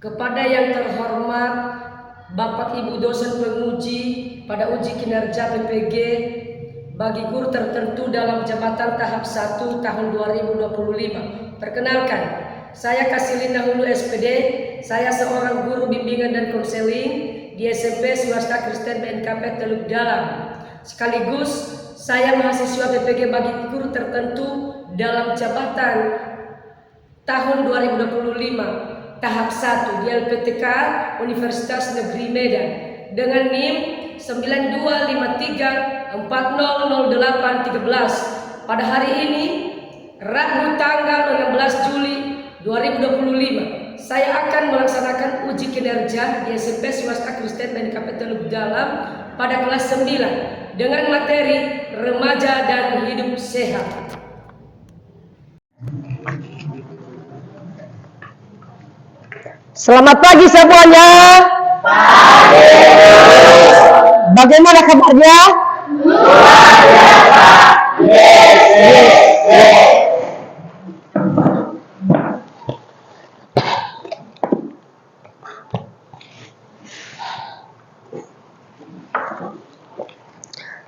Kepada yang terhormat Bapak Ibu dosen penguji pada uji kinerja PPG bagi guru tertentu dalam jabatan tahap 1 tahun 2025. Perkenalkan, saya Kasilin Dahulu SPD, saya seorang guru bimbingan dan konseling di SMP Swasta Kristen BNKP Teluk Dalam. Sekaligus saya mahasiswa PPG bagi guru tertentu dalam jabatan tahun 2025 tahap 1 di LPTK Universitas Negeri Medan dengan NIM 9253400813. Pada hari ini, Rabu tanggal 16 Juli 2025, saya akan melaksanakan uji kinerja di SMP Swasta Kristen BNKP Teluk Dalam pada kelas 9 dengan materi remaja dan hidup sehat. Selamat pagi semuanya. Pagi. Bagaimana kabarnya? Luar biasa. Yes.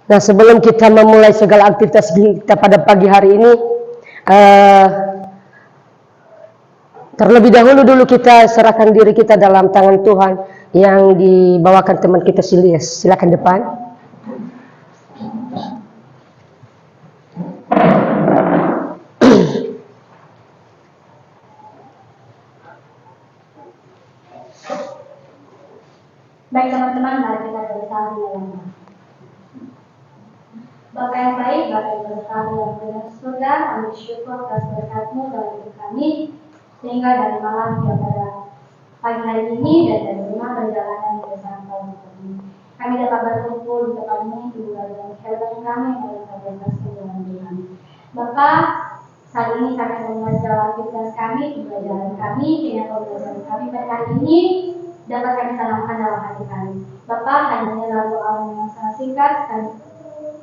Nah, sebelum kita memulai segala aktivitas kita pada pagi hari ini, terlebih dahulu kita serahkan diri kita dalam tangan Tuhan yang dibawakan teman kita Silas. Silakan depan. Baik teman-teman, mari kita bersama dalam Bapa yang baik, Bapa yang berkah yang benar surga, kami syukur atas berkat-Mu dalam hidup kami, sehingga dari malam hingga pada pagi hari ini dan dari rumah perjalanan bersama kami. Kami dapat berkumpul di tempatmu, di bulan yang hebat kami yang dalam kapasitas dalam Tuhan. Bapa, saat ini kami akan mengajar aktivitas kami, pembelajaran kami, kiranya pembelajaran kami pada hari ini dapat kami tanamkan dalam hati kami. Bapa, hanya lalu awal yang sangat singkat,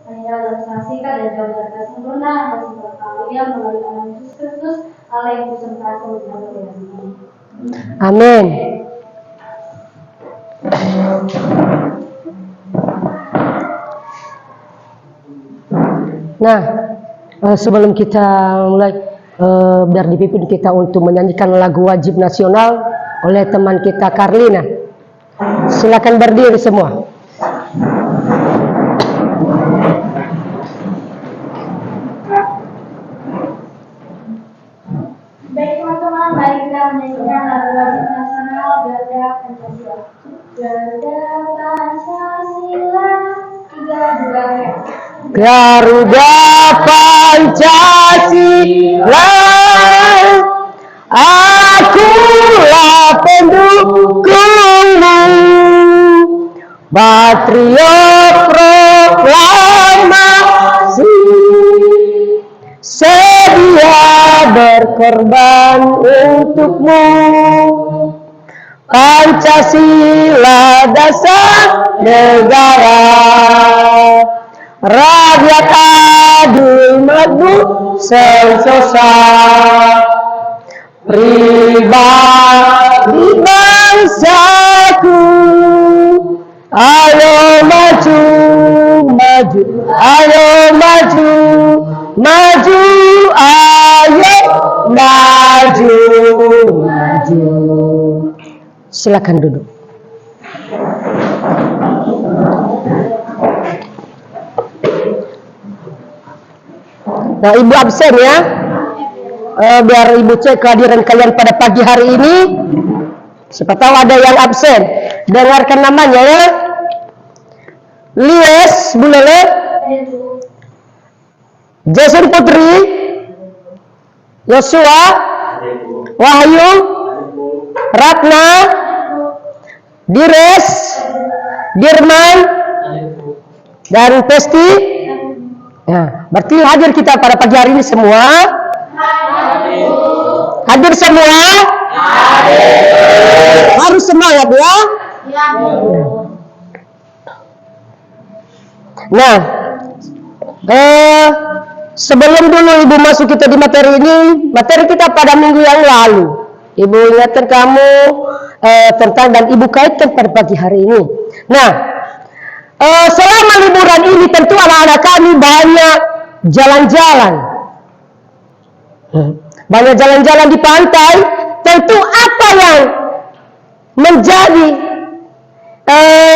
hanya dalam sangat singkat dan jauh dari kata sempurna, atas segala kalian melalui anak Yesus Kristus, Allah yang bersempurna seluruh dalam kami. Amin. Nah, sebelum kita mulai, biar dipimpin kita untuk menyanyikan lagu wajib nasional oleh teman kita Karlina. Silakan berdiri semua. Baik teman-teman, mari kita menyanyikan lagu wajib nasional Garuda Pancasila. Garuda Pancasila, 3, 2, 1. Garuda Pancasila, akulah pendukungmu, patriot proklamasi, sedia berkorban untukmu. Pancasila dasar negara, rakyat adil makmur sentosa, pribadi bangsaku, ayo maju, maju, ayo maju, maju, ayo maju, maju. Silakan duduk. Nah, Ibu absen ya. Biar Ibu cek kehadiran kalian pada pagi hari ini. Siapa tahu ada yang absen. Dengarkan namanya ya. Lies, Bu Lele, Jason Putri, Yosua, Wahyu, Ratna, Dires, Dirman, dan Pesti. Ya, berarti hadir kita pada pagi hari ini semua. Hadir semua. Harus semangat ya. Nah, sebelum dulu Ibu masuk kita di materi ini, materi kita pada minggu yang lalu. Ibu ingatkan kamu tentang dan ibu kaitkan pada pagi hari ini. Nah, selama liburan ini tentu anak-anak kami banyak jalan-jalan. Banyak jalan-jalan di pantai. Tentu apa yang menjadi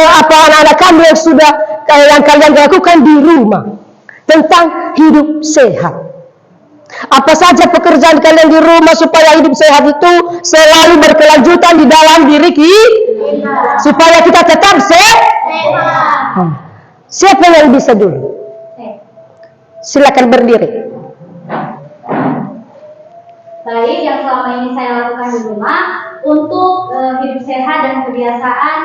apa anak-anak kami yang sudah yang kalian lakukan di rumah tentang hidup sehat. Apa saja pekerjaan kalian di rumah supaya hidup sehat itu selalu berkelanjutan di dalam diri kita, supaya kita tetap sehat. Siapa yang bisa dulu? Silakan berdiri. Baik, yang selama ini saya lakukan di rumah untuk hidup sehat dan kebiasaan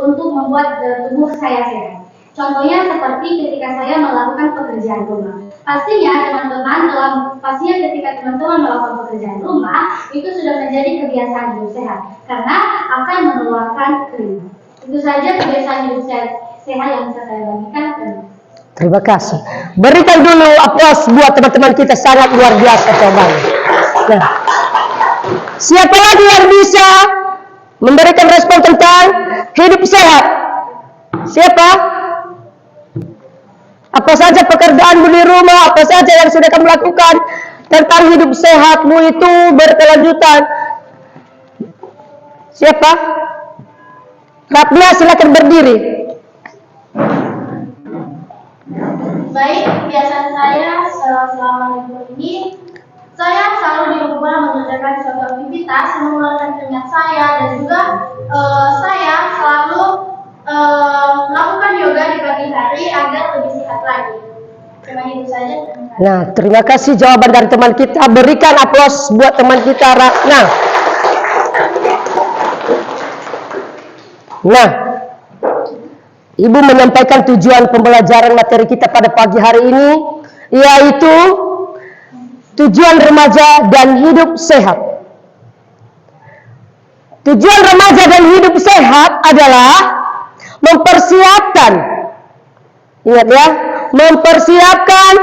untuk membuat tubuh saya sehat. Contohnya seperti ketika saya melakukan pekerjaan rumah. Pastinya ketika teman-teman melakukan pekerjaan rumah itu sudah menjadi kebiasaan hidup sehat karena akan mengeluarkan keringat. Itu saja kebiasaan hidup sehat yang bisa saya bagikan. Terima kasih. Berikan dulu aplaus buat teman-teman kita, sangat luar biasa cobanya. Nah, siapa lagi yang bisa memberikan respon tentang hidup sehat? Siapa? Apa saja pekerjaanmu di rumah, apa saja yang sudah kamu lakukan tentang hidup sehatmu itu berkelanjutan? Siapa? Ratna, silakan berdiri. Baik, kebiasaan saya selama libur ini, saya selalu di rumah mengerjakan suatu aktivitas yang mengeluarkan keringat saya dan juga saya selalu melakukan yoga di pagi hari agar lebih sehat lagi. Cuma itu saja. Nah, terima kasih jawaban dari teman kita. Berikan aplaus buat teman kita, Ratna. Nah, Ibu menyampaikan tujuan pembelajaran materi kita pada pagi hari ini, yaitu tujuan remaja dan hidup sehat. Tujuan remaja dan hidup sehat adalah mempersiapkan, ingat ya, mempersiapkan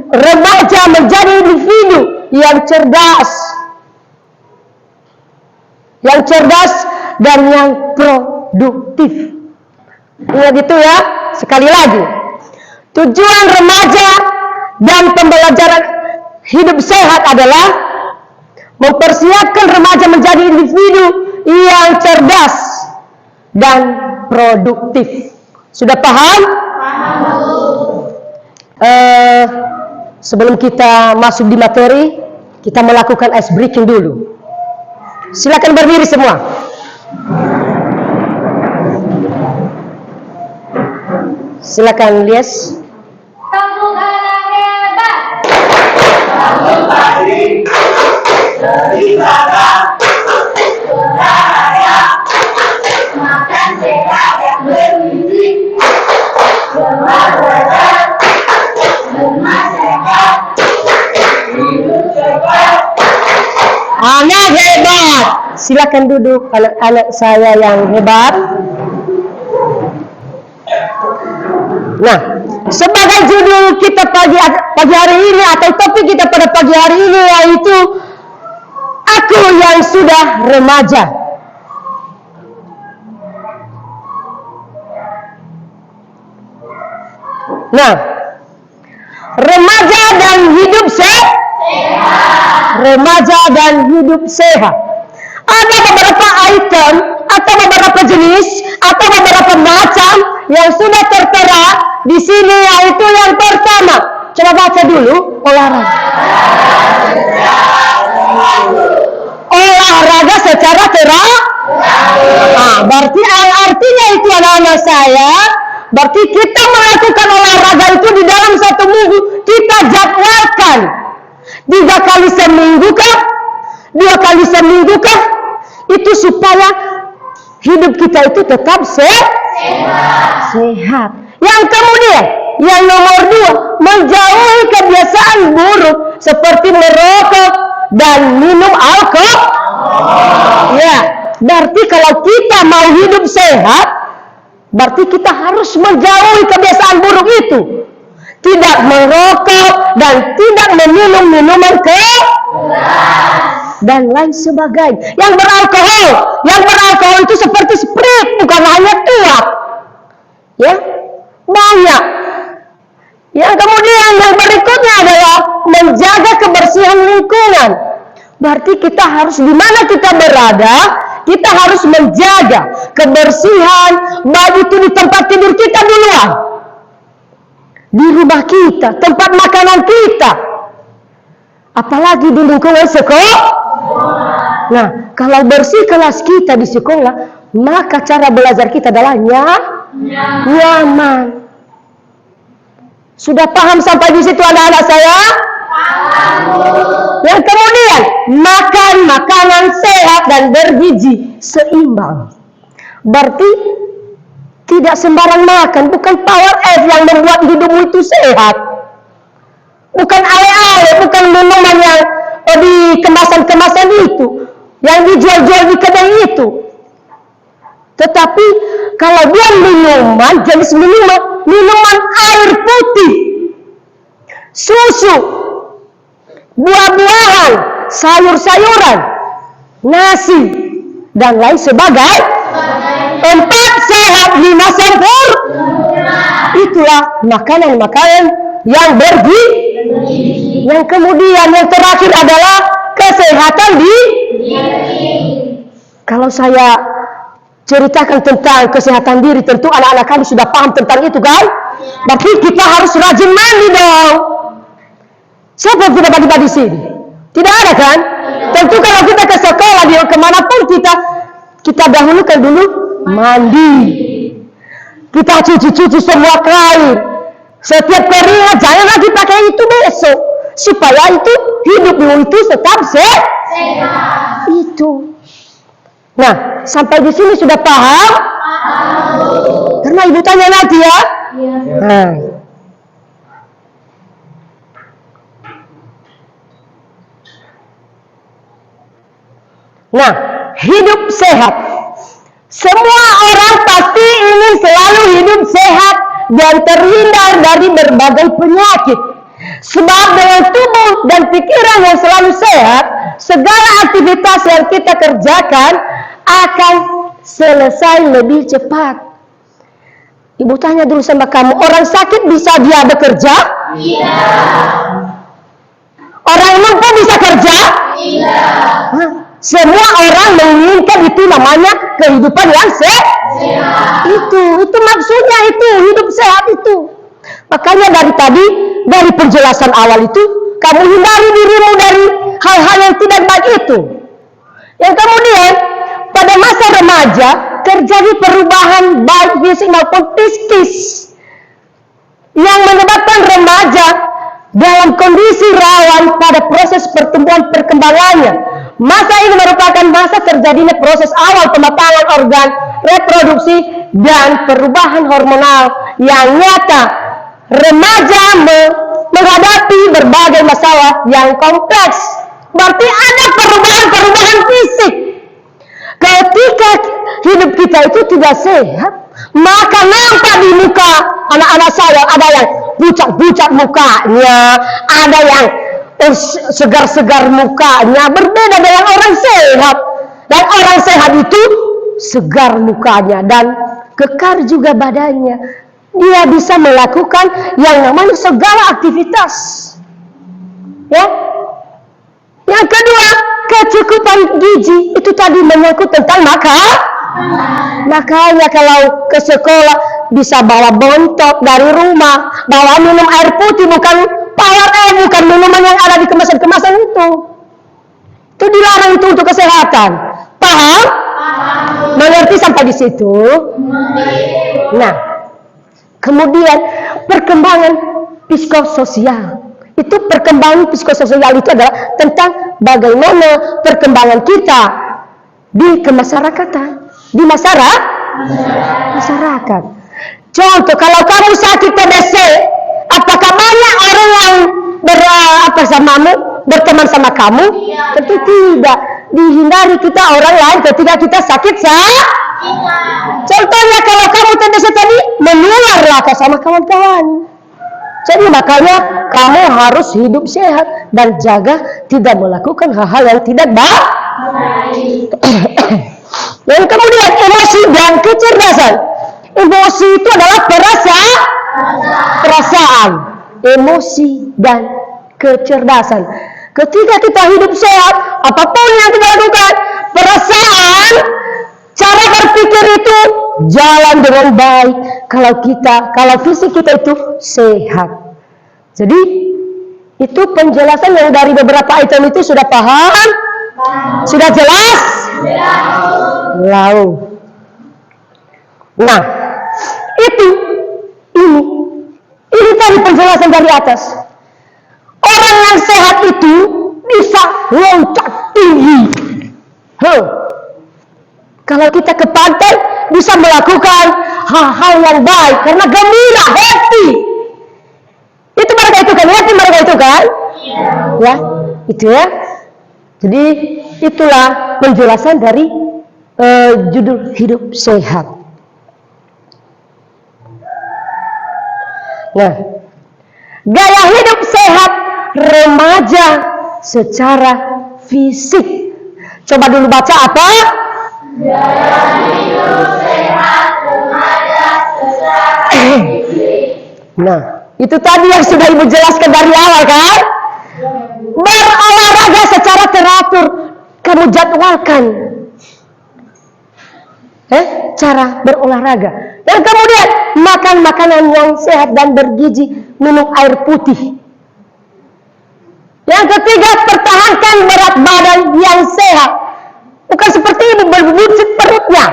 remaja menjadi individu yang cerdas dan yang produktif. Ingat itu ya, sekali lagi. Tujuan remaja dan pembelajaran hidup sehat adalah mempersiapkan remaja menjadi individu yang cerdas dan produktif. Sudah paham? Sebelum kita masuk di materi, kita melakukan ice breaking dulu. Silakan berdiri semua. Silakan, Lies. Kamu anak hebat. Kamu pasti daripada olahraga, makan sehat yang bergizi, olahraga, lemak sehat, hidup sehat. Anak hebat. Silakan duduk, anak-anak saya yang hebat. Nah, sebagai judul kita pagi hari ini atau topik kita pada pagi hari ini yaitu aku yang sudah remaja. Nah, remaja dan hidup sehat. Remaja dan hidup sehat. Ada beberapa item atau beberapa jenis atau beberapa macam yang sudah tertera di sini, yaitu yang pertama. Coba baca dulu, olahraga. Olahraga secara teratur. Nah, berarti artinya itu anak-anak saya, berarti kita melakukan olahraga itu di dalam satu minggu kita jadwalkan 3 kali seminggu kah? 2 kali seminggu kah? Itu supaya hidup kita itu tetap sehat. Yang kemudian, yang nomor 2, menjauhi kebiasaan buruk seperti merokok dan minum alkohol. Ya, berarti kalau kita mau hidup sehat, berarti kita harus menjauhi kebiasaan buruk itu. Tidak merokok dan tidak meminum minuman keras dan lain sebagainya. Yang beralkohol kau itu seperti sprit, bukan hanya tua. Ya, banyak. Yang kemudian yang berikutnya adalah menjaga kebersihan lingkungan. Berarti kita harus di mana kita berada, kita harus menjaga kebersihan, baik itu di tempat tidur kita duluan, di rumah kita, tempat makanan kita, apalagi di lingkungan sekolah. Nah, kalau bersih kelas kita di sekolah, maka cara belajar kita adalah nyaman. Sudah paham sampai di situ anak-anak saya? Yang kemudian makan makanan sehat dan bergizi seimbang. Berarti tidak sembarang makan, bukan power F yang membuat hidupmu itu sehat. Bukan ale-ale, bukan minuman yang di kemasan-kemasan itu, yang dijual-jual di kedai itu. Tetapi kalau dia minuman, jenis minuman air putih, susu, buah-buahan, sayur-sayuran, nasi, dan lain sebagainya. 4 sehat 5 sempurna. Itulah makanan-makanan yang bergizi. Yang kemudian yang terakhir adalah kesehatan di. Kalau saya ceritakan tentang kesehatan diri, tentu anak-anak kami sudah paham tentang itu kan? Berarti kita harus rajin mandi dong. Siapa yang tidak mandi di sini? Tidak ada kan? Tentu kalau kita ke sekolah, di kemanapun kita dahulukan dulu mandi. Kita cuci-cuci semua kain. Setiap keringat jangan lagi pakai itu besok, supaya itu hidupmu itu tetap sehat. Itu. Nah, sampai di sini sudah paham? Karena ibu tanya nanti ya. Nah, hidup sehat. Semua orang pasti ingin selalu hidup sehat dan terhindar dari berbagai penyakit. Sebab dengan tubuh dan pikiran yang selalu sehat, segala aktivitas yang kita kerjakan akan selesai lebih cepat. Ibu tanya dulu sama kamu, orang sakit bisa dia bekerja? Iya. Orang lumpuh bisa kerja? Iya. Semua orang menginginkan itu namanya kehidupan yang sehat. Itu maksudnya, itu hidup sehat itu. Makanya dari tadi, dari penjelasan awal itu, kamu hindari dirimu dari hal-hal yang tidak baik itu. Yang kemudian pada masa remaja terjadi perubahan baik fisik maupun psikis yang menyebabkan remaja dalam kondisi rawan pada proses pertumbuhan perkembangannya. Masa ini merupakan masa terjadinya proses awal pematangan organ reproduksi dan perubahan hormonal yang nyata. Remaja menghadapi berbagai masalah yang kompleks. Berarti ada perubahan-perubahan fisik. Ketika hidup kita itu tidak sehat, maka nampak di muka anak-anak saya, ada yang pucat-pucat mukanya, ada yang segar-segar mukanya, berbeda dengan orang sehat. Dan orang sehat itu segar mukanya dan kekar juga badannya. Dia bisa melakukan yang namanya segala aktivitas. Ya. Yang kedua, kecukupan gizi. Itu tadi menyangkut tentang makan. Makanya kalau ke sekolah bisa bawa bontot dari rumah, bawa minum air putih, bukan power air, bukan minuman yang ada di kemasan-kemasan itu. Itu dilarang itu untuk kesehatan. Paham? Mengerti sampai di situ? Nah, kemudian perkembangan psikososial. Itu perkembangan psikososial itu adalah tentang bagaimana perkembangan kita di kemasyarakatan, di masyarakat. Contoh, kalau kamu sakit TBC, apakah banyak orang yang berteman sama kamu? Tentu tidak. Dihindari kita orang lain ketika kita sakit Contohnya kalau kamu TBC tadi, menularlah sama kawan-kawan. Jadi makanya kamu harus hidup sehat dan jaga tidak melakukan hal-hal yang tidak baik. Dan kemudian kecerdasan. Emosi itu adalah perasaan, emosi dan kecerdasan. Ketika kita hidup sehat, apapun yang kita lakukan, perasaan, cara berpikir itu jalan dengan baik. Kalau fisik kita itu sehat. Jadi itu penjelasan yang dari beberapa item itu sudah paham? Sudah jelas? Lalu, nah ini tadi penjelasan dari atas. Orang yang sehat itu bisa loncat tinggi. Kalau kita ke pantai bisa melakukan hal-hal yang baik karena gembira, happy. Itu mereka itu kan, happy mereka itu kan? Ya, itu ya. Jadi itulah penjelasan dari judul hidup sehat. Nah, gaya hidup sehat remaja secara fisik. Coba dulu baca apa? Gaya hidup sehat remaja secara fisik. Nah, itu tadi yang sudah Ibu jelaskan dari awal kan? Berolahraga secara teratur. Kamu jadwalkan cara berolahraga. Dan kemudian makan makanan yang sehat dan bergizi, minum air putih. Yang ketiga, pertahankan berat badan yang sehat. Bukan seperti Ibu berbuncut perutnya.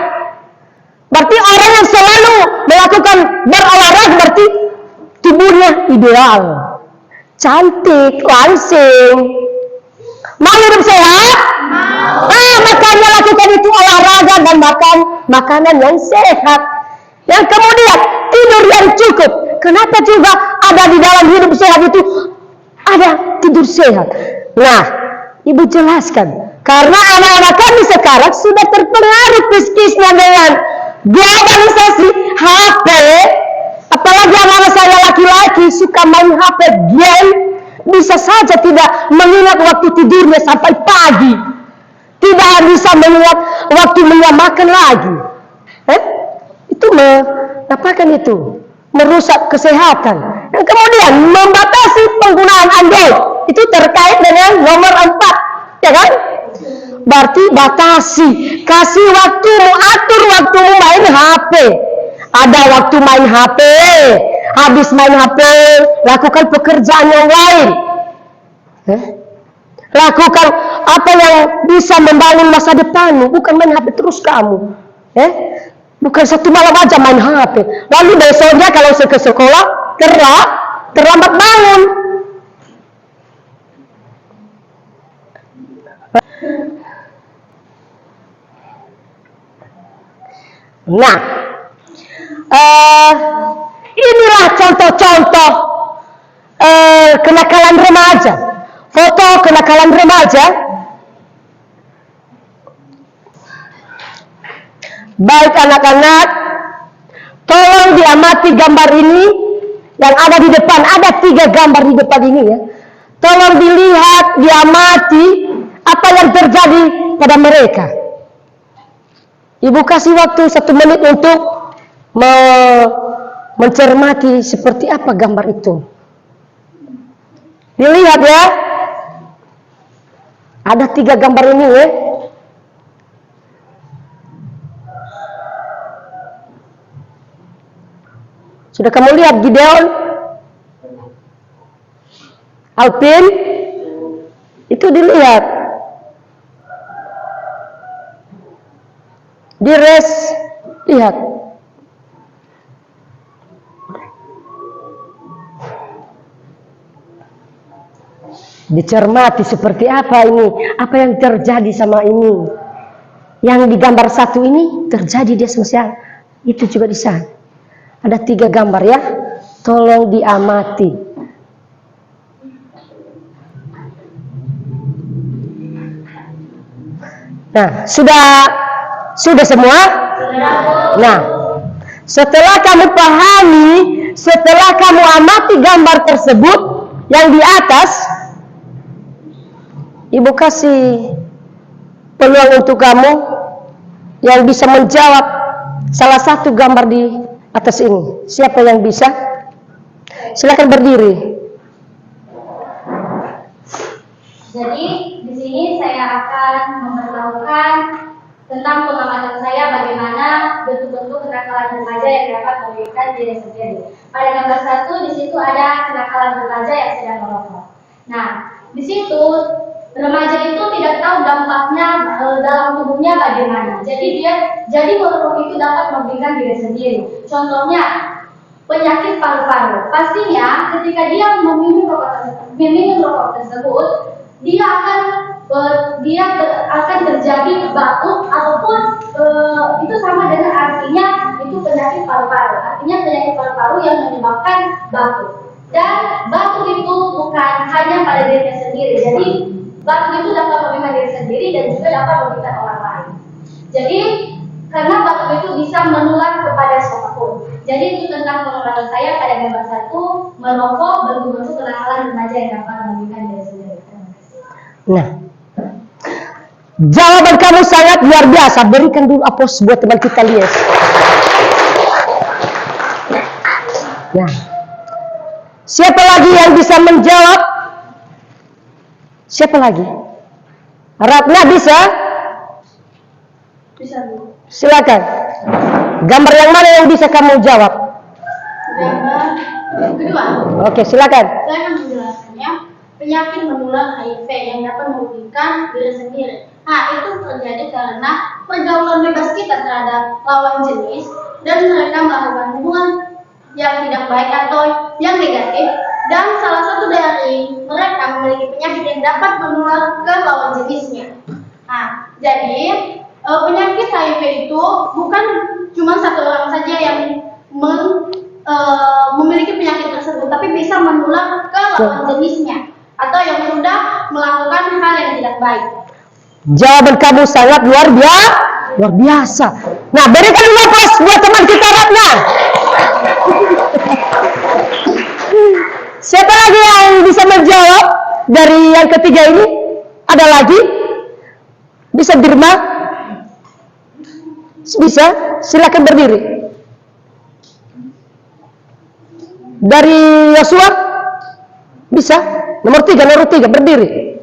Berarti orang yang selalu melakukan berolahraga berarti tubuhnya ideal, cantik, langsing. Mau hidup sehat? Makanya lakukan itu olahraga dan makan makanan yang sehat. Yang kemudian tidur yang cukup. Kenapa juga ada di dalam hidup sehat itu ada tidur sehat? Nah, Ibu jelaskan. Karena anak-anak kami sekarang sudah terpengaruh psikisnya dengan globalisasi HP. Apalagi anak-anak saya laki-laki suka main HP game. Bisa saja tidak mengingat waktu tidurnya sampai pagi. Tidak bisa mengingat waktu makan lagi. Itu apakan itu? Merusak kesehatan. Dan kemudian membatasi penggunaan Android. Itu terkait dengan nomor 4. Ya kan? Berarti batasi. Kasih waktumu, atur waktumu main HP. Ada waktu main HP. Habis main HP, lakukan pekerjaan yang lain. Lakukan apa yang bisa membangun masa depanmu. Bukan main HP terus kamu. Bukan satu malam aja main HP. Lalu besoknya kalau ke sekolah, terlambat bangun. Nah, inilah contoh-contoh kenakalan remaja. Foto kenakalan remaja. Baik anak-anak, tolong diamati gambar ini yang ada di depan. Ada 3 gambar di depan ini ya. Tolong dilihat, diamati apa yang terjadi pada mereka. Ibu kasih waktu 1 menit untuk mencermati seperti apa gambar itu. Dilihat ya. Ada 3 gambar ini ya. Sudah kamu lihat Gideon? Alpin? Itu dilihat. Dires, lihat. Dicermati seperti apa ini, apa yang terjadi sama ini. Yang di gambar 1 ini terjadi dia sosial. Itu juga di sana. Ada 3 gambar ya. Tolong diamati. Nah, sudah semua? Nah, setelah kamu pahami, setelah kamu amati gambar tersebut yang di atas, Ibu kasih peluang untuk kamu yang bisa menjawab salah satu gambar di atas ini. Siapa yang bisa? Silakan berdiri. Jadi di sini saya akan memberitahukan tentang pengamatan saya bagaimana bentuk-bentuk kenakalan remaja yang dapat merugikan diri sendiri. Pada gambar 1 di situ ada kenakalan remaja yang sedang merokok. Nah, di situ remaja itu tidak tahu dampaknya dalam tubuhnya bagaimana. Jadi merokok itu dapat merugikan diri sendiri. Contohnya penyakit paru-paru. Pastinya ketika dia meminum rokok tersebut, dia akan terjadi batuk ataupun itu sama dengan artinya itu penyakit paru-paru. Artinya penyakit paru-paru yang menyebabkan batuk. Dan batuk itu bukan hanya pada dirinya sendiri. Jadi batuk itu dapat merugikan diri sendiri dan juga dapat merugikan orang lain. Jadi karena batuk itu bisa menular kepada siapapun. Jadi itu tentang pengamatan saya pada gambar 1, merokok bentuk-bentuk kenakalan remaja yang dapat merugikan diri sendiri. Nah, jawaban kamu sangat luar biasa. Berikan dulu aplaus buat teman kita Lies. Ya. Siapa lagi yang bisa menjawab? Siapa lagi? Ratna bisa? Bisa Bu. Silakan. Gambar yang mana yang bisa kamu jawab? Gambar kedua. Oke, silakan. Saya akan menjelaskannya. Penyakit menular HIV yang dapat merugikan diri sendiri. Nah, itu terjadi karena pergaulan bebas kita terhadap lawan jenis dan mereka melakukan hubungan yang tidak baik atau yang negatif. Dan salah satu dari mereka memiliki penyakit yang dapat menular ke lawan jenisnya. Nah, jadi penyakit HIV itu bukan cuma satu orang saja yang memiliki penyakit tersebut, tapi bisa menular ke lawan jenisnya atau yang sudah melakukan hal yang tidak baik. Jawaban kamu sangat luar biasa. Nah, berikan dulu aplaus buat teman kita Ratna. Siapa lagi yang bisa menjawab dari yang ketiga ini? Ada lagi? Bisa Dirma? Bisa? Silakan berdiri. Dari Yosua? Bisa? Nomor 3 berdiri.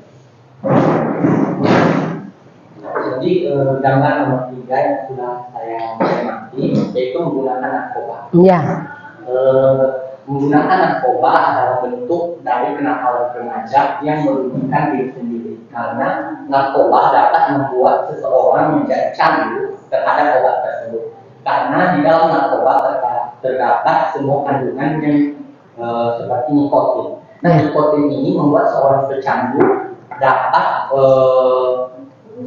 Jadi gambar nomor 3 yang sudah saya cermati yaitu menggunakan narkoba. Iya. Menggunakan narkoba adalah bentuk dari kenakalan remaja yang merugikan diri sendiri karena narkoba dapat membuat seseorang menjadi candu terhadap obat tersebut. Karena di dalam narkoba terdapat semua kandungan yang seperti nikotin. Nah, nikotin ini membuat seorang pecandu dapat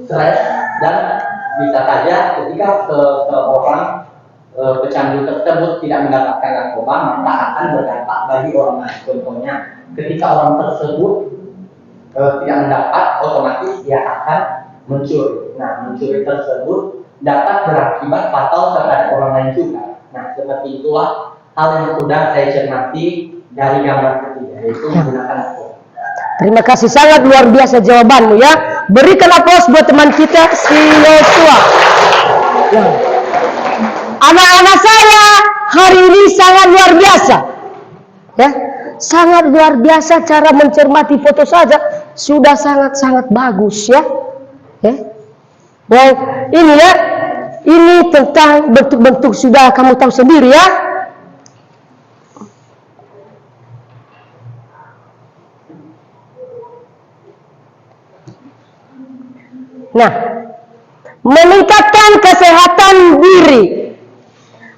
stres dan bisa saja ketika seorang pecandu tersebut tidak mendapatkan narkoba maka akan berdampak bagi orang lain. Contohnya, ketika orang tersebut tidak mendapat, otomatis dia akan mencuri. Nah, mencuri tersebut dapat berakibat fatal terhadap orang lain juga. Nah, seperti itulah hal yang sudah saya cermati dari gambar ketiga, yaitu menggunakan narkoba. Terima kasih, sangat luar biasa jawabanmu ya. Berikan aplaus buat teman kita si Yosua. Ya. Anak-anak saya hari ini sangat luar biasa. Ya, sangat luar biasa cara mencermati foto saja sudah sangat-sangat bagus ya. Ya. Nah, ini ya, ini tentang bentuk-bentuk sudah kamu tahu sendiri ya. Nah, meningkatkan kesehatan diri.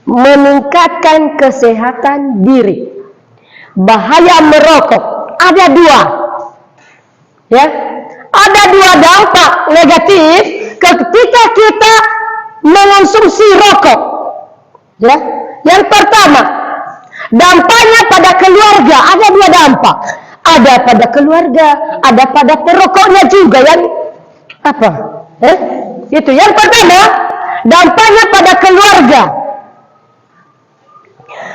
Meningkatkan kesehatan diri. Bahaya merokok ada 2. Ya. Ada 2 dampak negatif ketika kita mengonsumsi rokok. Ya. Yang pertama, dampaknya pada keluarga ada 2 dampak. Ada pada keluarga, ada pada perokoknya juga yang apa? Itu yang pertama, dampaknya pada keluarga.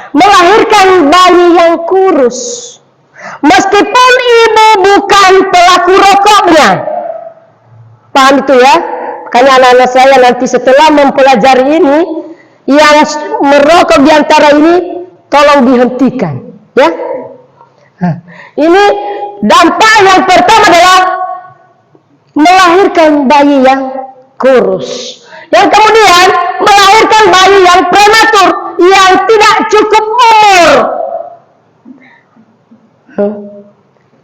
Melahirkan bayi yang kurus. Meskipun ibu bukan pelaku rokoknya. Paham itu ya? Makanya anak-anak saya nanti setelah mempelajari ini, yang merokok di antara ini tolong dihentikan, ya. Nah, ini dampak yang pertama adalah melahirkan bayi yang kurus. Yang kemudian melahirkan bayi yang prematur, yang tidak cukup umur.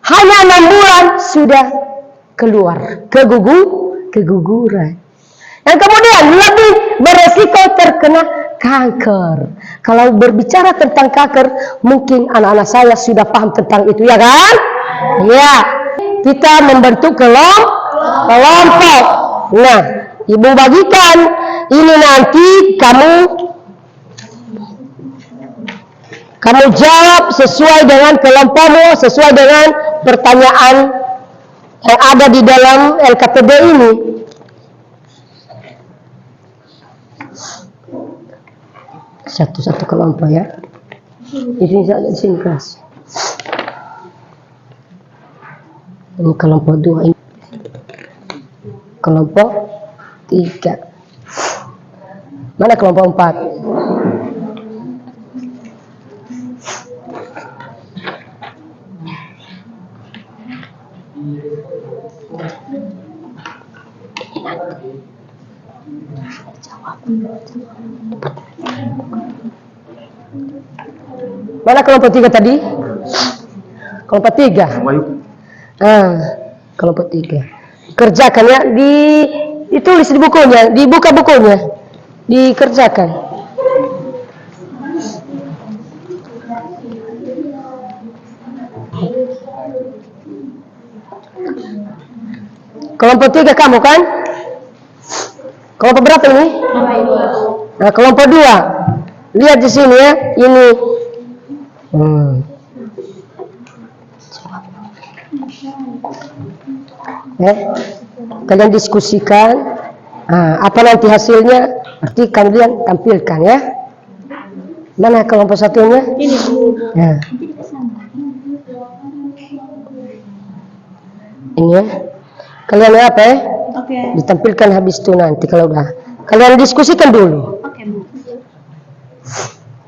Hanya 6 bulan sudah keluar keguguran. Yang kemudian lebih beresiko terkena kanker. Kalau berbicara tentang kanker, mungkin anak-anak saya sudah paham tentang itu, ya kan? Ya, kita membentuk kelompok. Nah, ibu bagikan ini nanti kamu jawab sesuai dengan kelompokmu, sesuai dengan pertanyaan yang ada di dalam LKPD ini. Satu-satu kelompok, ya. Ini di sini kelas. Ini kelompok 2, ini kelompok 3. Mana kelompok 4? Mana kelompok 3 tadi? Kelompok 3. Kelompok 3. Kerjakan, ya, ditulis di bukunya, dibuka bukunya, dikerjakan. Kelompok 3 kamu kan? Kelompok berapa ini? Nah, kelompok 2. Lihat di sini, ya, ini. Kalian diskusikan. Apa nanti hasilnya? Nanti kalian tampilkan, ya. Mana kelompok satunya? Ini. Nah. Ini, ya. Kalian apa, ya? Okay. Ditampilkan habis itu nanti kalau udah. Kalian diskusikan dulu. Okay, Bu.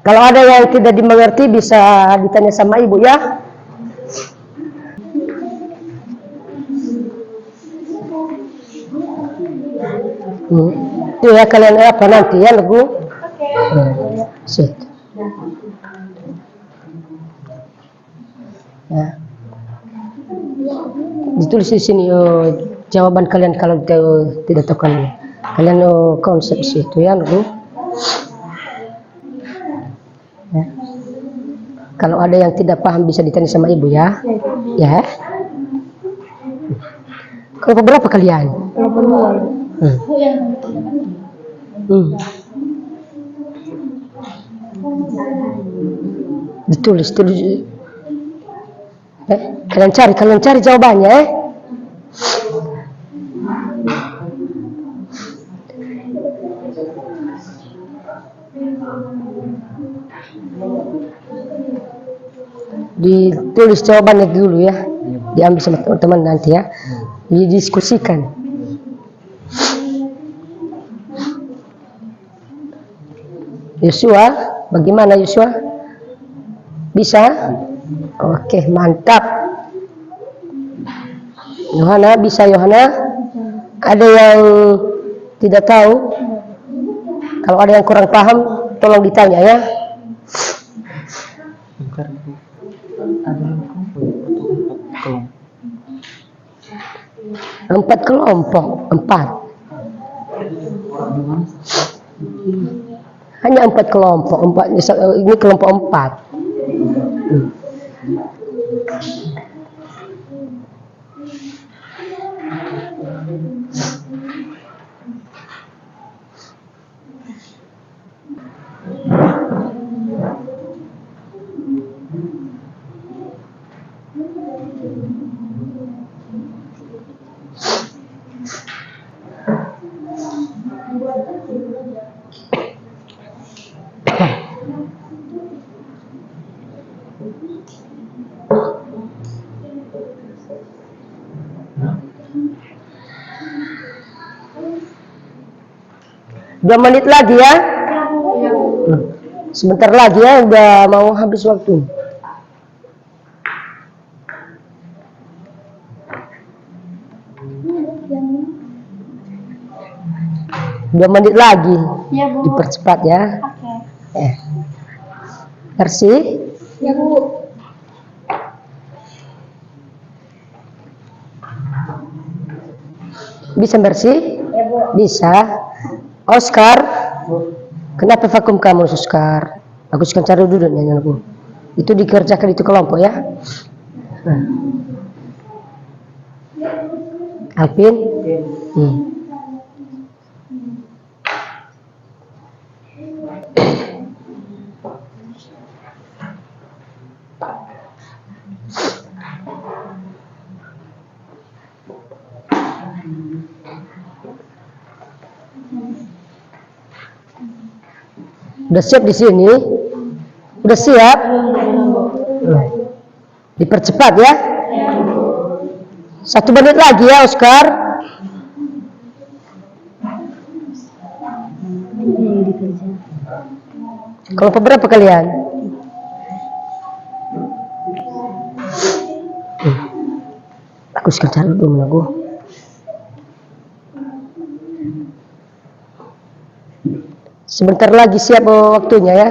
Kalau ada yang tidak dimengerti bisa ditanya sama ibu, ya. Itu, ya, kalian apa nanti, ya, Lagu. Oke. Ya. Ditulis di sini jawaban kalian kalau tidak tahu kalian konsep situ, ya, Lagu. Ya. Kalau ada yang tidak paham bisa ditanya sama ibu, ya. Ya. Kelompok berapa kalian? Kelompok 2. Ditulis. Kalian cari jawabannya, Ditulis jawabannya dulu, ya. Diambil sama teman-teman nanti, ya. Didiskusikan. Yosua, bagaimana Yosua? Bisa? Oke, mantap. Yohana, bisa Yohana? Ada yang tidak tahu? Kalau ada yang kurang paham, tolong ditanya, ya. Empat kelompok. Hanya 4 kelompok. Ini kelompok 4. Dua menit lagi, ya. Sebentar lagi ya, udah mau habis waktu. Dua menit lagi. Ya, Bu. Dipercepat ya. Oke. Bersih. Ya, Bu. Bisa bersih? Ya, Bu. Bisa. Oscar, kenapa vakum kamu, Oscar? Aku sekarang cari dulu nih aku. Itu dikerjakan itu kelompok ya. Nah. Alvin. Udah siap di sini? Udah siap? Dipercepat ya. 1 menit lagi ya, Oscar. Kelompok berapa kalian? Aku sekarang cari dulu aku. Sebentar lagi siap waktunya ya.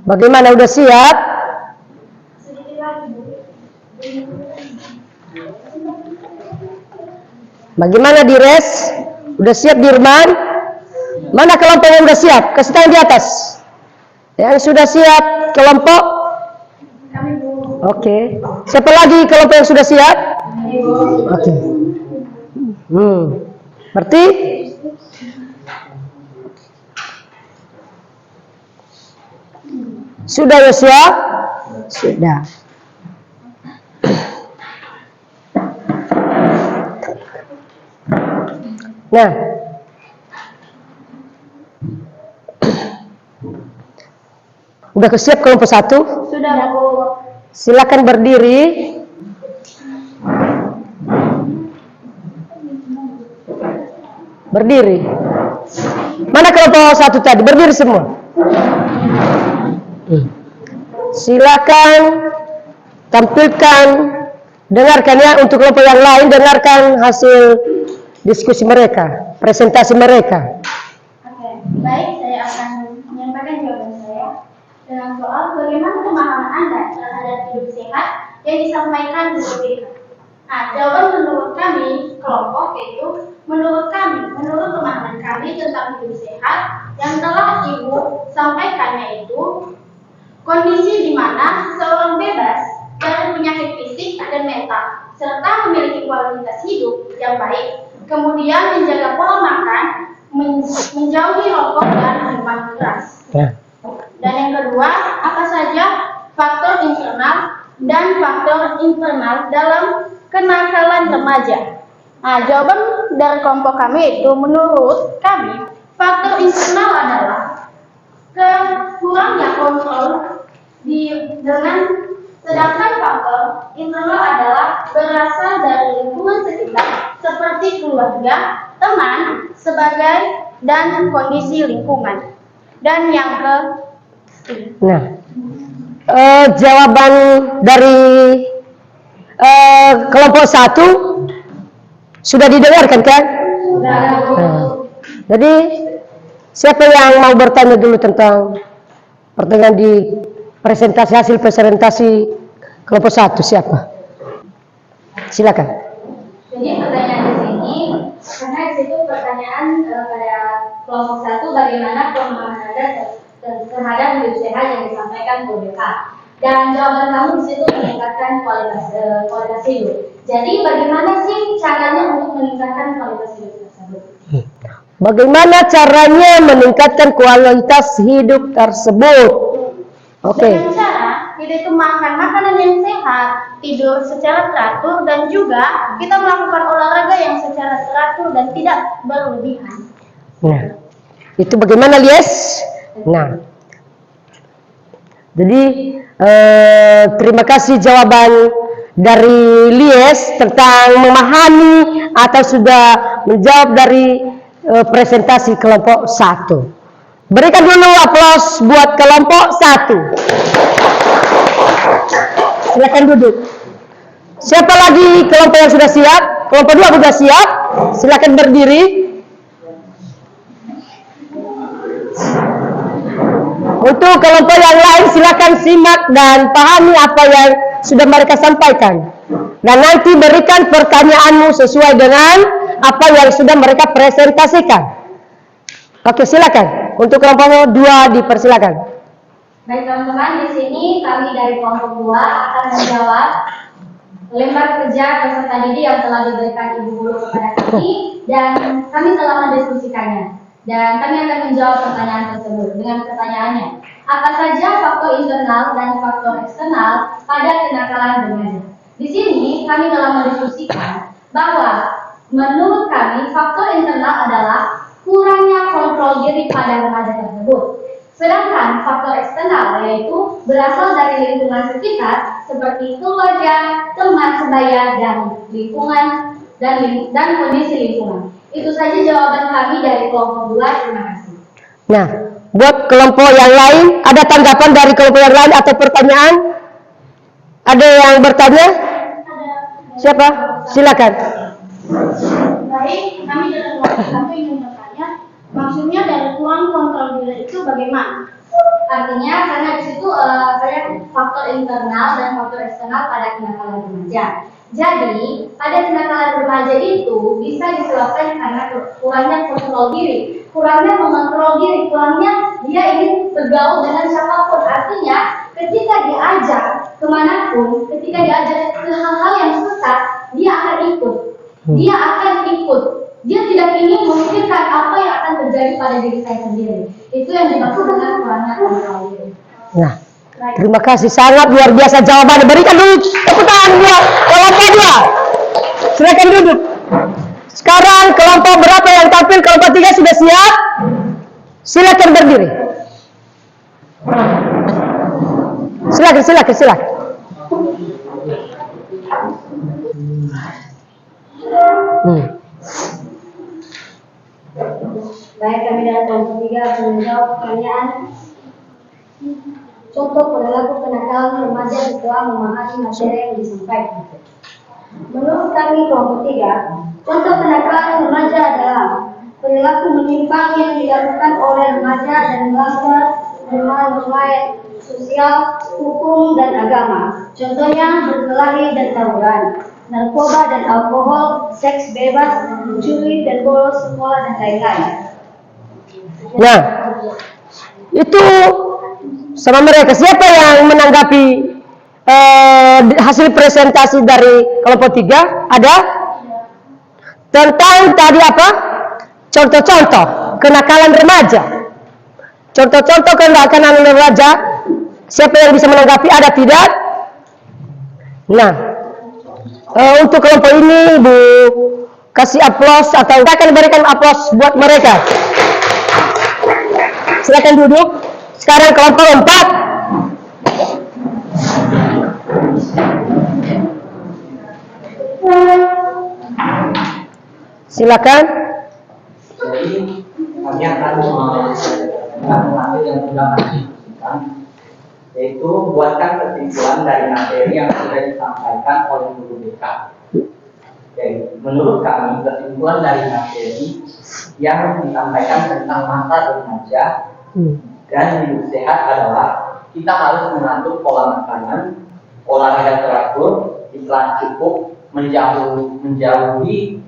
Bagaimana, udah siap? Bagaimana Dires? Udah siap Dirman? Mana kelompok yang udah siap? Kasih tangan di atas. Yang sudah siap kelompok? Oke. Siapa lagi kelompok yang sudah siap? Oke. Berarti sudah Yosua? Sudah. Nah, udah kesiap kelompok 1? Sudah, Bu. Silakan berdiri. Berdiri. Mana kelompok 1 tadi? Berdiri semua. Silakan tampilkan, dengarkan ya, untuk kelompok yang lain dengarkan hasil diskusi mereka, presentasi mereka. Oke, baik, saya akan menyampaikan jawaban saya dengan soal bagaimana pemahaman Anda terhadap hidup sehat yang disampaikan di berikut. Nah, jawaban menurut kami kelompok yaitu menurut pemahaman kami tentang hidup sehat yang telah Ibu sampaikannya itu kondisi di mana seorang bebas dari penyakit fisik dan mental serta memiliki kualitas hidup yang baik, kemudian menjaga pola makan, menjauhi rokok dan minuman keras. Dan yang kedua, apa saja faktor internal dan faktor internal dalam kenakalan remaja. Nah, jawaban dari kelompok kami itu menurut kami faktor internal adalah kurangnya kontrol dengan sedangkan faktor internal adalah berasal dari lingkungan sekitar seperti keluarga, teman, sebagai dan kondisi lingkungan. Dan yang jawaban dari kelompok 1 sudah didengarkan kan? Jadi siapa yang mau bertanya dulu tentang pertanyaan di presentasi, hasil presentasi kelompok 1, siapa? Silakan. Jadi pertanyaan di sini, karena di situ pertanyaan pada kelompok 1 bagaimana pemahaman Anda terhadap hidup sehat yang disampaikan Bu Deka. Dan jawaban kamu di situ meningkatkan kualitas hidup. Jadi bagaimana sih caranya untuk meningkatkan kualitas hidup tersebut? Bagaimana caranya meningkatkan kualitas hidup tersebut? Oke. Dengan cara kita itu makan makanan yang sehat, tidur secara teratur, dan juga kita melakukan olahraga yang secara teratur dan tidak berlebihan. Nah, itu bagaimana, Lies? Nah, jadi terima kasih jawaban dari Lies tentang memahami atau sudah menjawab dari presentasi kelompok 1. Berikan dulu aplaus buat kelompok 1. Silakan duduk. Siapa lagi kelompok yang sudah siap? Kelompok 2 sudah siap? Silakan berdiri. Untuk kelompok yang lain silakan simak dan pahami apa yang sudah mereka sampaikan. Dan nanti berikan pertanyaanmu sesuai dengan apa yang sudah mereka presentasikan. Oke, silakan. Untuk kelompok 2 dipersilakan. Baik teman-teman, di sini kami dari kelompok 2 akan menjawab lembar kerja peserta didik yang telah diberikan Ibu Guru kepada kami dan kami telah mendiskusikannya. Dan kami akan menjawab pertanyaan tersebut dengan pertanyaannya. Apa saja faktor internal dan faktor eksternal pada kenakalan remaja? Di sini kami telah mendiskusikan bahwa menurut kami faktor internal adalah kurangnya kontrol diri pada remaja tersebut. Sedangkan faktor eksternal yaitu berasal dari lingkungan sekitar seperti keluarga, teman sebaya, dan lingkungan dan kondisi lingkungan. Itu saja jawaban kami dari kelompok 2. Terima kasih. Nah, buat kelompok yang lain, ada tanggapan dari kelompok yang lain atau pertanyaan? Ada yang bertanya? Siapa? Silakan. Baik, kami dari kelompok 1 ingin bertanya, maksudnya dari kurang kontrol diri itu bagaimana? Artinya karena di situ saya faktor internal dan faktor eksternal pada kenakalan remaja. Jadi pada kenakalan remaja itu bisa disebabkan karena kurangnya kontrol diri, kurangnya mengontrol diri, kurangnya dia ingin bergaul dengan siapapun. Artinya ketika diajak kemanapun, ketika diajak ke hal-hal yang sesat, dia akan ikut. Dia akan ikut. Dia tidak ingin memikirkan apa yang akan terjadi pada diri saya sendiri. Itu yang dimaksud dengan kurangnya kontrol diri. Nah, terima kasih, sangat luar biasa jawabannya. Berikan dulu tepuk tangan buat kelompok 2. Silakan duduk. Sekarang kelompok berapa yang tampil? Kelompok 3 sudah siap? Silakan berdiri. Silakan. Baik, kami dari kelompok 3 akan menjawab pertanyaan. Contoh perilaku kenakalan remaja setelah memahami materi yang disampaikan. Menurut kami kelompok 3, contoh kenakalan remaja adalah perilaku menyimpang yang dilakukan oleh remaja dan melanggar norma sosial, hukum, dan agama. Contohnya berkelahi dan tawuran, narkoba dan alkohol, seks bebas, mencuri dan bolos sekolah, dan lain-lain. Nah, itu sama mereka. Siapa yang menanggapi hasil presentasi dari kelompok 3? Ada? Tentang tadi apa? Contoh-contoh kenakalan remaja. Contoh-contoh kenakalan remaja. Siapa yang bisa menanggapi? Ada tidak? Nah, untuk kelompok ini Bu kasih aplaus atau akan berikan aplaus buat mereka. Silakan duduk. Sekarang kelompok 4. Silakan. Jadi kami akan mengambil yang sudah didiskusikan, yaitu buatkan kesimpulan dari materi yang sudah disampaikan oleh guru BK. Jadi menurut kami kesimpulan dari materi yang disampaikan tentang masa remaja dan hidup sehat adalah kita harus mengatur pola makanan, olahraga teratur, istirahat cukup, menjauhi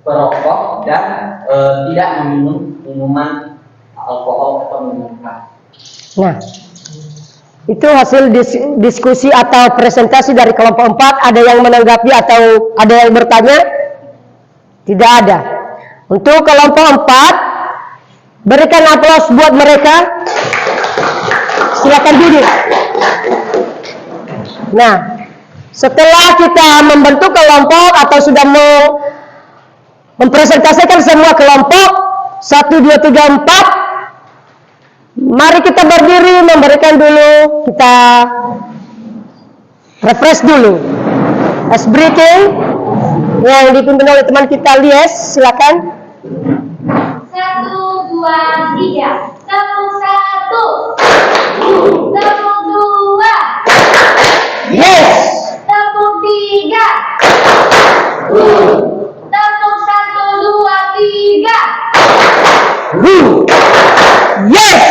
perokok dan tidak meminum minuman alkohol atau minuman keras. Nah, itu hasil diskusi atau presentasi dari kelompok 4. Ada yang menanggapi atau ada yang bertanya? Tidak ada. Untuk kelompok 4, berikan aplaus buat mereka. Silakan duduk. Nah, setelah kita membentuk kelompok atau sudah mempresentasikan semua kelompok 1, 2, 3, 4, mari kita berdiri, memberikan dulu, kita refresh dulu. ice breaking yang dipimpin oleh teman kita Lies, silakan. 1, 2, 3. Tepuk 1. Tepuk 2. Yes. Tepuk 3. Tepuk 1, 2, 3. Yes.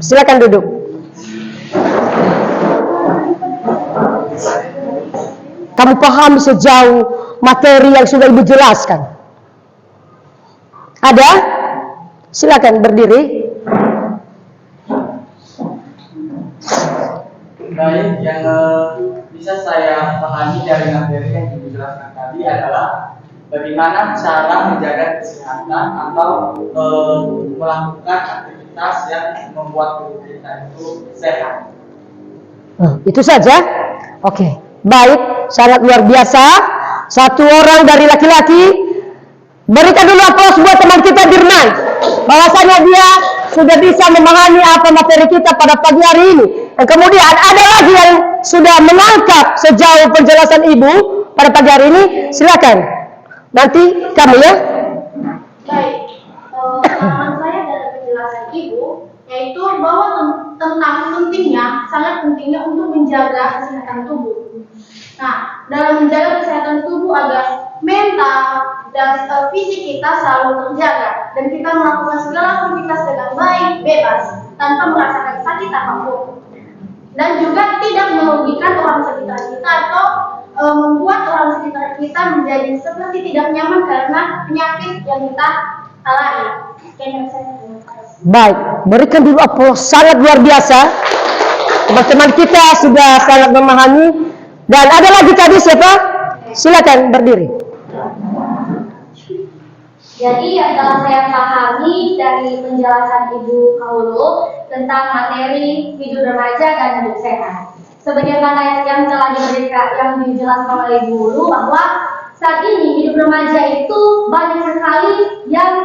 Silakan duduk. Kamu paham sejauh materi yang sudah Ibu jelaskan? Ada? Silakan berdiri. Baik, yang bisa saya pahami dari materi yang dijelaskan tadi adalah bagaimana cara menjaga kesehatan atau melakukan aktivitas yang membuat tubuh kita itu sehat. Itu saja? Oke. Baik, sangat luar biasa. Satu orang dari laki-laki. Berikan dulu aplaus buat teman kita Dirman. Bahwasanya dia sudah bisa memahami apa materi kita pada pagi hari ini. Dan kemudian ada lagi yang sudah menangkap sejauh penjelasan Ibu pada pagi hari ini. Silakan. Nanti kamu ya. Baik, pengalaman saya dari penjelasan Ibu yaitu bahwa tentang pentingnya, sangat pentingnya untuk menjaga kesehatan tubuh. Nah, dalam menjaga kesehatan tubuh agar mental dan fisik kita selalu terjaga dan kita melakukan segala aktivitas dengan baik, bebas, tanpa merasakan sakit apapun. Dan juga tidak merugikan orang sekitar kita atau membuat orang sekitar kita menjadi seperti tidak nyaman karena penyakit yang kita alami. Baik, berikan dulu aplaus sangat luar biasa. Teman-teman kita sudah sangat memahami. Dan ada lagi tadi siapa? Silakan berdiri. Jadi yang telah saya pahami dari penjelasan Ibu Kaulu tentang materi hidup remaja dan hidup sehat. Sebagaimana yang telah dijelaskan oleh Ibu Hulu bahwa saat ini hidup remaja itu banyak sekali yang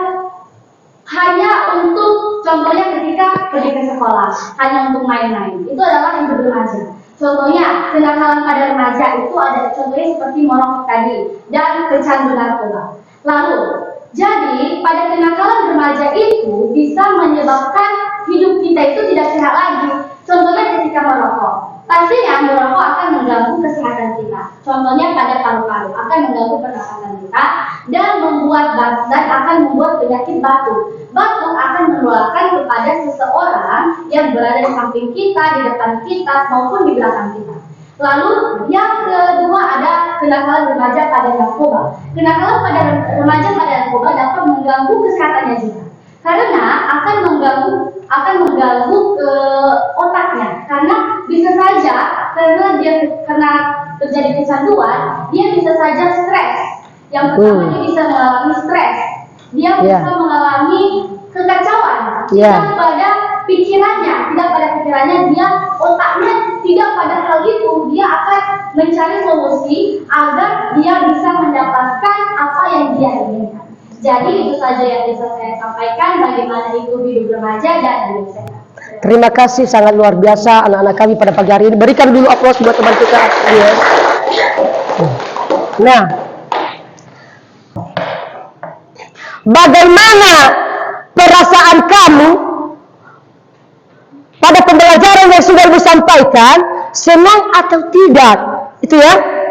hanya untuk, contohnya ketika pergi ke sekolah, hanya untuk main-main. Itu adalah hidup remaja. Contohnya, kenakalan pada remaja itu ada contohnya seperti merokok tadi dan kecanduan narkoba. Lalu, jadi pada kenakalan remaja itu bisa menyebabkan hidup kita itu tidak sehat lagi. Contohnya ketika merokok. Pastinya merokok akan mengganggu kesehatan kita. Contohnya pada paru-paru akan mengganggu pernafasan kita dan akan membuat penyakit batuk. Batuk akan menularkan kepada seseorang yang berada di samping kita, di depan kita maupun di belakang kita. Lalu yang kedua ada kenakalan remaja pada narkoba. Kenakalan pada remaja pada narkoba dapat mengganggu kesehatannya juga. Karena akan mengganggu otaknya. Karena bisa saja karena terjadi kecanduan, dia bisa saja stres. Yang pertama dia bisa mengalami stres. Dia bisa mengalami kekacauan. Tidak pada pikirannya, dia otaknya tidak pada hal itu. Dia akan mencari solusi agar dia bisa mendapatkan apa yang dia inginkan. Jadi itu saja yang bisa saya sampaikan bagaimana itu hidup remaja dan hidup sehat. Terima kasih, sangat luar biasa anak-anak kami pada pagi hari ini. Berikan dulu aplaus buat teman kita. Nah, bagaimana perasaan kamu pada pembelajaran yang sudah Ibu sampaikan? Senang atau tidak? Itu ya.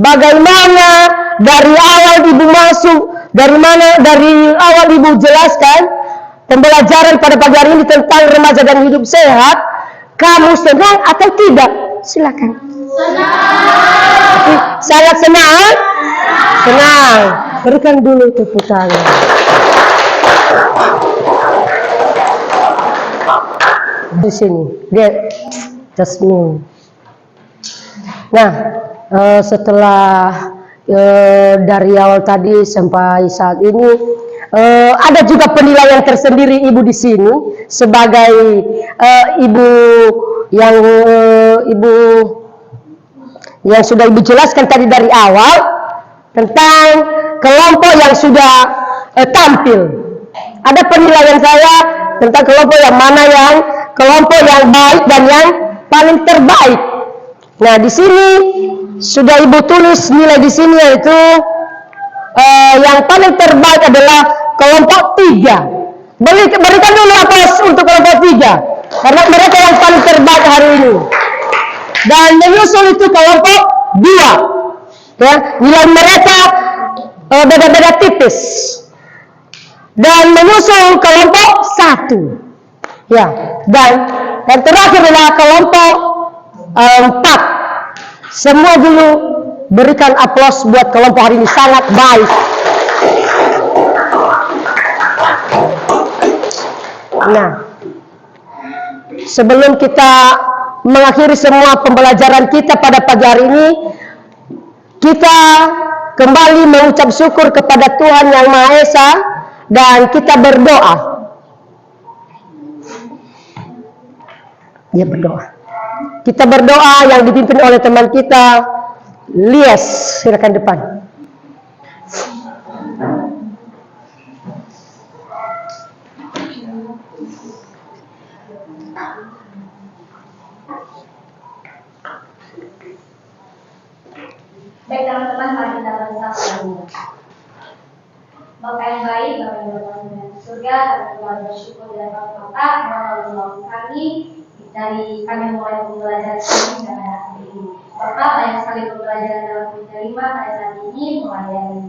Bagaimana dari awal Ibu masuk, dari awal Ibu jelaskan pembelajaran pada pagi hari ini tentang remaja dan hidup sehat, kamu senang atau tidak? Silakan. Senang. Sangat senang? Senang. Berikan dulu tepuk tangan. Di sini, dia Jasmine. Nah, setelah dari awal tadi sampai saat ini, ada juga penilaian tersendiri Ibu di sini sebagai ibu yang sudah Ibu jelaskan tadi dari awal tentang kelompok yang sudah tampil. Ada penilaian saya tentang kelompok yang mana yang kelompok yang baik dan yang paling terbaik. Nah, di sini sudah Ibu tulis nilai di sini, yaitu yang paling terbaik adalah kelompok 3. Berikan dulu aplaus untuk kelompok 3 karena mereka yang paling terbaik hari ini. Dan menyusul itu kelompok 2. Ya, nilai mereka beda-beda tipis. Dan menyusul kelompok 1. Ya, dan terakhir adalah kelompok 4. Semua dulu berikan aplaus buat kelompok hari ini, sangat baik. Nah, sebelum kita mengakhiri semua pembelajaran kita pada pagi hari ini, kita kembali mengucap syukur kepada Tuhan Yang Maha Esa dan kita berdoa. Ya, berdoa. Kita berdoa yang dipimpin oleh teman kita, Lies, silakan depan. Baik teman-teman, mari kita bersama. Bapa yang baik, Bapa yang berada di surga, kami bersyukur di dalam Bapa menolong kami dari kami mulai pembelajaran ini sampai hari ini. Bapak, banyak sekali pembelajaran dalam diterima pada saat ini, mulai dari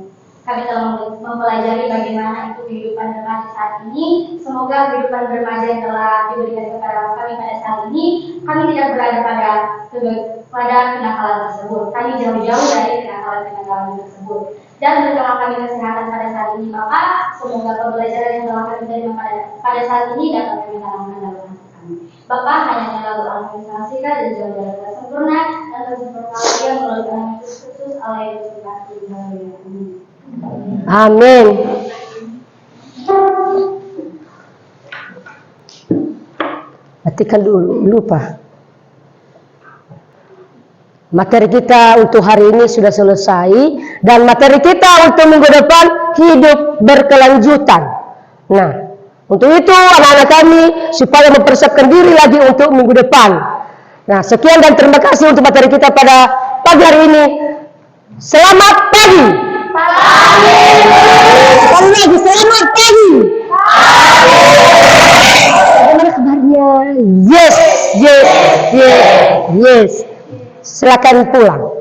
kami telah mempelajari bagaimana itu kehidupan remaja saat ini. Semoga kehidupan remaja yang telah diberikan kepada kami pada saat ini, kami tidak berada pada kenakalan tersebut. Kami jauh-jauh dari kenakalan tersebut. Dan berikanlah kami kesehatan pada saat ini, Bapak. Semoga pembelajaran yang telah kami terima pada saat ini dapat kami tanamkan dalam hati kami. Bapak, hanya melalui administrasikan dan jauh dari kata sempurna dan tersempurna lagi yang melalui Tuhan Yesus Kristus Allah yang berkati. Amin. Matikan dulu, lupa. Materi kita untuk hari ini sudah selesai, dan materi kita untuk minggu depan hidup berkelanjutan. Nah, untuk itu anak-anak kami supaya mempersiapkan diri lagi untuk minggu depan. Nah, sekian dan terima kasih untuk materi kita pada pagi hari ini. Selamat pagi. Sekali lagi, selamat pagi. Bagaimana kabarnya? Yes. Silakan pulang.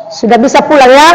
Sudah bisa pulang ya.